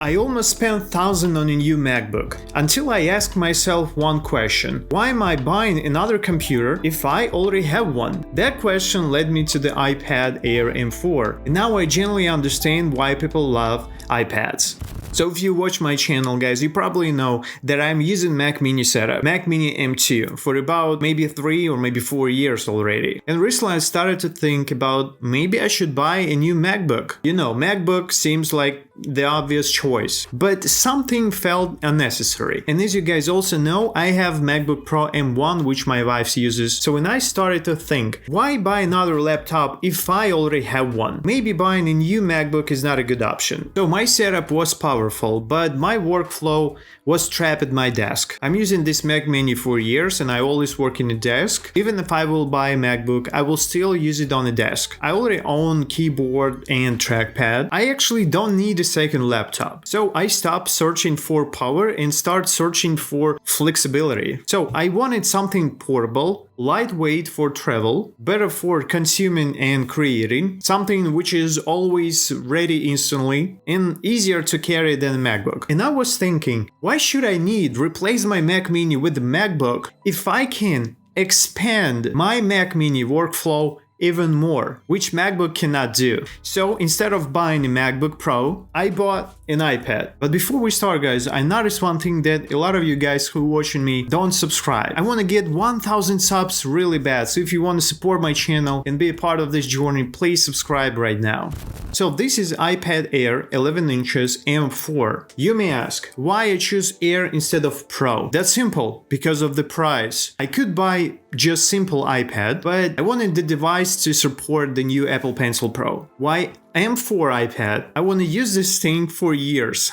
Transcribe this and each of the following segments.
I almost spent $1,000 on a new MacBook, until I asked myself one question: why am I buying another computer if I already have one? That question led me to the iPad Air M4, and now I generally understand why people love iPads. So if you watch my channel, guys, you probably know that I'm using Mac Mini setup, Mac Mini M2, for about maybe 3 or maybe 4 years already. And recently I started to think about maybe I should buy a new MacBook. You know, MacBook seems like the obvious choice, but something felt unnecessary. And as you guys also know, I have MacBook Pro M1, which my wife uses. So when I started to think, why buy another laptop if I already have one? Maybe buying a new MacBook is not a good option. So my setup was powerful, but my workflow was trapped at my desk. I'm using this Mac Mini for years and I always work in a desk. Even if I will buy a MacBook, I will still use it on a desk. I already own keyboard and trackpad. I actually don't need a second laptop. So I stopped searching for power and start searching for flexibility. So I wanted something portable, lightweight for travel, better for consuming and creating, something which is always ready instantly and easier to carry than a MacBook. And I was thinking, why should I replace my Mac Mini with the MacBook if I can expand my Mac Mini workflow even more, which MacBook cannot do? So instead of buying a MacBook Pro, I bought an iPad. But before we start, guys, I noticed one thing that a lot of you guys who are watching me don't subscribe. I want to get 1000 subs really bad, so if you want to support my channel and be a part of this journey, please subscribe right now. So this is iPad Air 11 inches M4. You may ask, why I choose Air instead of Pro? That's simple, because of the price. I could buy just simple iPad, but I wanted the device to support the new Apple Pencil Pro. Why M4 iPad? I want to use this thing for years.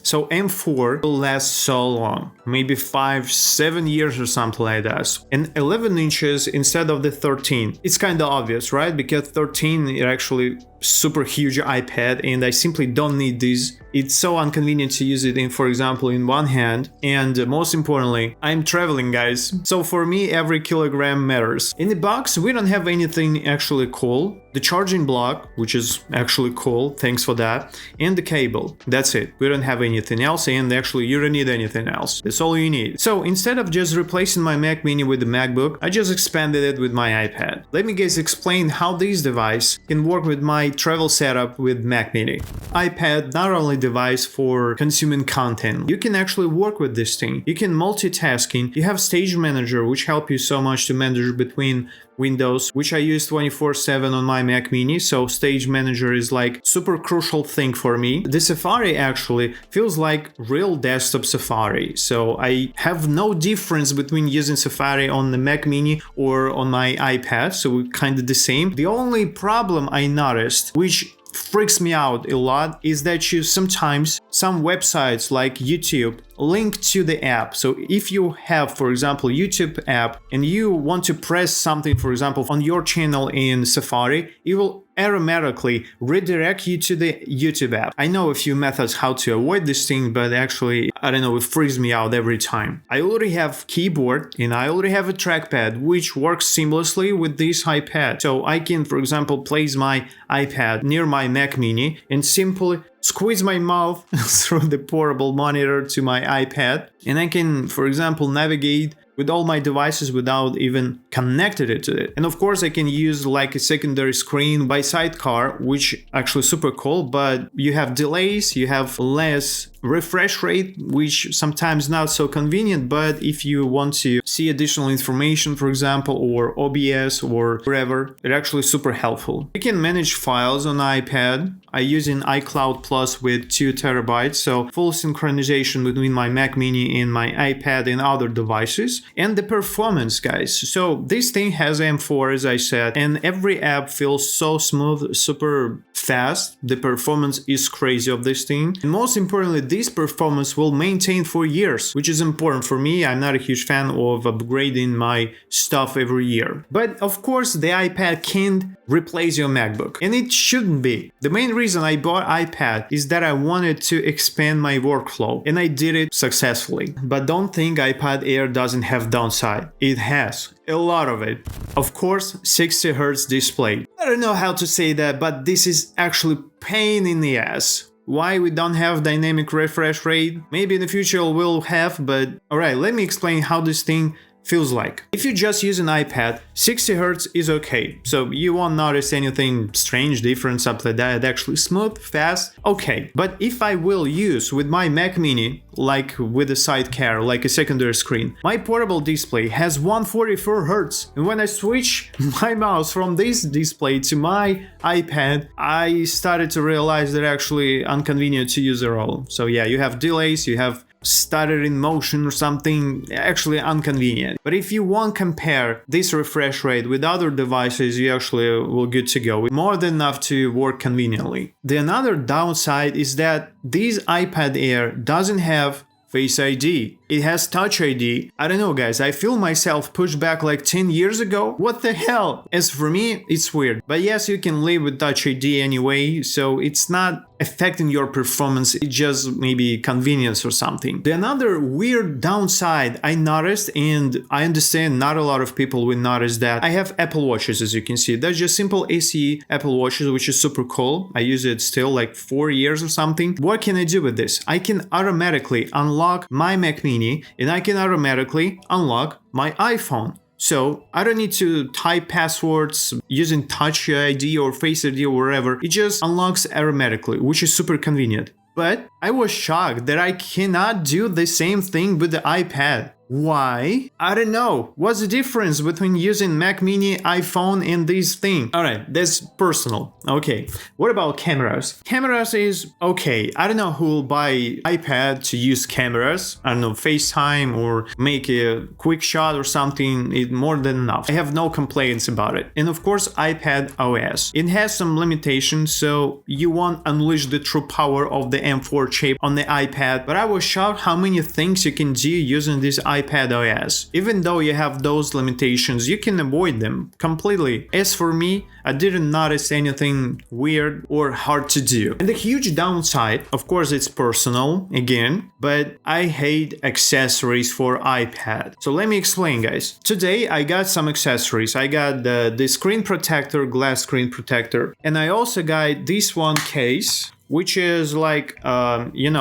So M4 will last so long, maybe 5-7 years or something like that. And 11 inches instead of the 13. It's kind of obvious, right? Because 13 is actually super huge iPad and I simply don't need this. It's so inconvenient to use it in, for example, in one hand. And most importantly, I'm traveling, guys. So for me, every kilogram matters. In the box, we don't have anything actually cool. The charging block, which is actually cool, thanks for that, and the cable. That's it. We don't have anything else, and actually you don't need anything else. That's all you need. So instead of just replacing my Mac Mini with the MacBook, I just expanded it with my iPad. Let me guys explain how this device can work with my travel setup with Mac Mini. iPad not only device for consuming content, you can actually work with this thing. You can multitasking. You have Stage Manager, which help you so much to manage between windows, which I use 24/7 on my Mac Mini, so Stage Manager is like super crucial thing for me. The Safari actually feels like real desktop Safari, so I have no difference between using Safari on the Mac Mini or on my iPad, so kind of the same. The only problem I noticed, which freaks me out a lot, is that you sometimes some websites like YouTube link to the app. So if you have, for example, YouTube app and you want to press something, for example, on your channel in Safari, it will automatically redirect you to the YouTube app. I know a few methods how to avoid this thing, but actually, I don't know, it freaks me out every time. I already have keyboard and I already have a trackpad, which works seamlessly with this iPad. So I can, for example, place my iPad near my Mac Mini and simply squeeze my mouth through the portable monitor to my iPad, and I can, for example, navigate with all my devices without even connected it to it. And of course I can use like a secondary screen by Sidecar, which actually super cool, but you have delays, you have less refresh rate, which sometimes not so convenient, but if you want to see additional information, for example, or OBS or wherever, it's actually super helpful. You can manage files on iPad. I use in iCloud Plus with 2 terabytes, so full synchronization between my Mac Mini and my iPad and other devices. And the performance, guys. So this thing has M4, as I said, and every app feels so smooth, super fast. The performance is crazy of this thing. And most importantly, this performance will maintain for years, which is important for me. I'm not a huge fan of upgrading my stuff every year. But of course, the iPad can't replace your MacBook, and it shouldn't be. The main reason I bought iPad is that I wanted to expand my workflow, and I did it successfully. But don't think iPad Air doesn't have downside. It has a lot of it. Of course, 60 Hz display. I don't know how to say that, but this is actually pain in the ass. Why we don't have dynamic refresh rate? Maybe in the future we'll have, but alright, let me explain how this thing feels like. If you just use an iPad, 60Hz is okay, so you won't notice anything strange, different, something like that. Actually smooth, fast, okay. But if I will use with my Mac Mini, like with a sidecar, like a secondary screen, my portable display has 144 Hz, and when I switch my mouse from this display to my iPad, I started to realize they're actually inconvenient to use at all. So yeah, you have delays, you have stutter in motion or something, actually inconvenient. But if you won't compare this refresh rate with other devices, you actually will good to go. More than enough to work conveniently. The another downside is that this iPad Air doesn't have Face ID. It has Touch ID. I don't know, guys, I feel myself pushed back like 10 years ago. What the hell? As for me, it's weird. But yes, you can live with Touch ID anyway, so it's not affecting your performance, it's just maybe convenience or something. The another weird downside I noticed, and I understand not a lot of people will notice that, I have Apple Watches, as you can see. They're just simple ACE Apple Watches, which is super cool. I use it still like 4 years or something. What can I do with this? I can automatically unlock my Mac Mini and I can automatically unlock my iPhone. So I don't need to type passwords using Touch ID or Face ID or wherever. It just unlocks automatically, which is super convenient. But I was shocked that I cannot do the same thing with the iPad. Why? I don't know. What's the difference between using Mac Mini, iPhone, and this thing? Alright, that's personal. Okay, what about cameras? Cameras is okay. I don't know who will buy iPad to use cameras. I don't know, FaceTime or make a quick shot or something. It's more than enough. I have no complaints about it. And of course, iPadOS. It has some limitations, so you won't unleash the true power of the M4 chip on the iPad. But I was shocked how many things you can do using this iPadOS. Even though you have those limitations, you can avoid them completely. As for me, I didn't notice anything weird or hard to do. And the huge downside, of course, it's personal again, but I hate accessories for iPad. So let me explain, guys. Today I got some accessories. I got the screen protector, glass screen protector, and I also got this one case, which is like,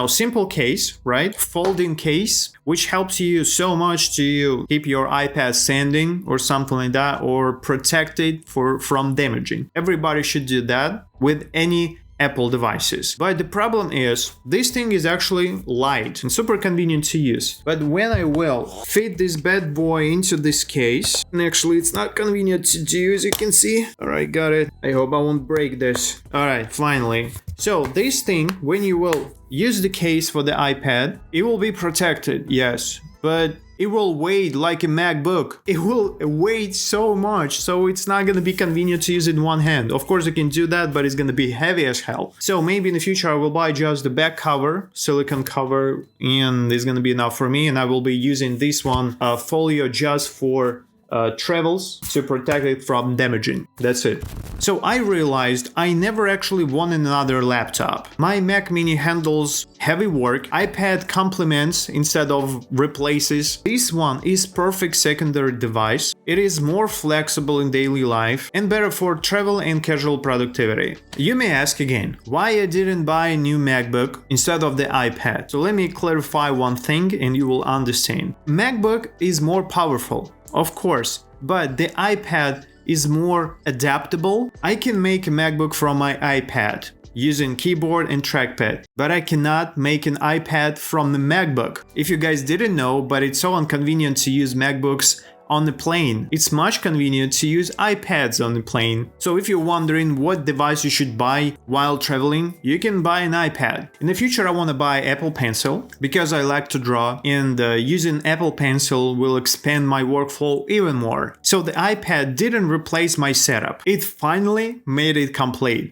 simple case, right? Folding case, which helps you so much to keep your iPad standing or something like that, or protect it from damaging. Everybody should do that with any Apple devices. But the problem is, this thing is actually light and super convenient to use. But when I will fit this bad boy into this case, and actually it's not convenient to do, as you can see. Alright, got it. I hope I won't break this. Alright, finally. So this thing, when you will use the case for the iPad, it will be protected, yes, but it will weigh like a MacBook. It will weigh so much, so it's not gonna be convenient to use it in one hand. Of course you can do that, but it's gonna be heavy as hell. So maybe in the future I will buy just the back cover, silicone cover, and it's gonna be enough for me, and I will be using this one folio just for travels to protect it from damaging. That's it. So I realized I never actually wanted another laptop. My Mac Mini handles heavy work. iPad complements instead of replaces. This one is perfect secondary device. It is more flexible in daily life and better for travel and casual productivity. You may ask again, why I didn't buy a new MacBook instead of the iPad? So let me clarify one thing and you will understand. MacBook is more powerful, of course, but the iPad is more adaptable. I can make a MacBook from my iPad using keyboard and trackpad, but I cannot make an iPad from the MacBook. If you guys didn't know, but it's so inconvenient to use MacBooks on the plane. It's much convenient to use iPads on the plane. So if you're wondering what device you should buy while traveling, you can buy an iPad. In the future I want to buy Apple Pencil because I like to draw, and using Apple Pencil will expand my workflow even more. So the iPad didn't replace my setup. It finally made it complete.